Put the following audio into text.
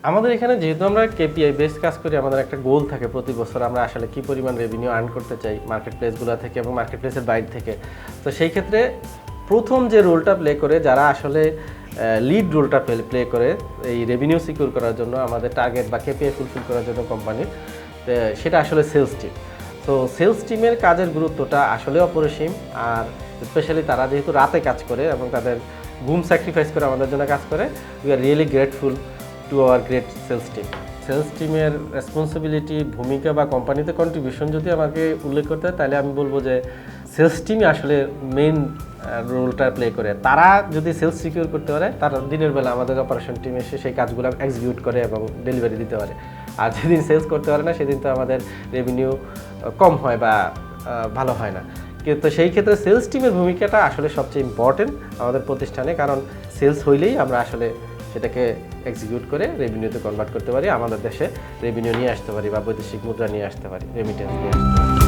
আমাদের এখানে যেহেতু আমরা কেপিআই বেস কাজ করি, আমাদের একটা গোল থাকে প্রতি বছর আমরা আসলে কি পরিমাণ রেভিনিউ আর্ন করতে চাই মার্কেট প্লেসগুলো থেকে এবং মার্কেট প্লেসের বাইরে থেকে। তো সেই ক্ষেত্রে প্রথম যে রোলটা প্লে করে, যারা আসলে লিড রোলটা প্লে করে এই রেভিনিউ সিকিউর করার জন্য, আমাদের টার্গেট বা কেপিআই ফুলফিল করার জন্য কোম্পানির, সেটা আসলে সেলস টিম। তো সেলস টিমের কাজের গুরুত্বটা আসলে অপরিসীম। আর স্পেশালি তারা যেহেতু রাতে কাজ করে এবং তাদের ঘুম স্যাক্রিফাইস করে আমাদের জন্য কাজ করে, we are really grateful to our great sales team. Sales টিমের রেসপন্সিবিলিটি, ভূমিকা বা কোম্পানিতে কন্ট্রিবিউশন যদি আমাকে উল্লেখ করতে হয়, তাহলে আমি বলবো যে সেলস টিমই আসলে মেইন রোলটা প্লে করে। তারা যদি সেলস সিকিউর করতে পারে, তারা দিনের বেলা আমাদের অপারেশন টিম এসে সেই কাজগুলো এক্সিকিউট করে এবং ডেলিভারি দিতে পারে। আর যেদিন সেলস করতে পারে না, সেদিন তো আমাদের রেভিনিউ কম হয় বা ভালো হয় না। কিন্তু সেই ক্ষেত্রে সেলস টিমের ভূমিকাটা আসলে সবচেয়ে ইম্পর্টেন্ট আমাদের প্রতিষ্ঠানে, কারণ সেলস হইলেই আমরা আসলে সেটাকে এক্সিকিউট করে রেভিনিউতে কনভার্ট করতে পারি, আমাদের দেশে রেভিনিউ নিয়ে আসতে পারি বা বৈদেশিক মুদ্রা নিয়ে আসতে পারি, রেমিটেন্স নিয়ে আসতে পারি।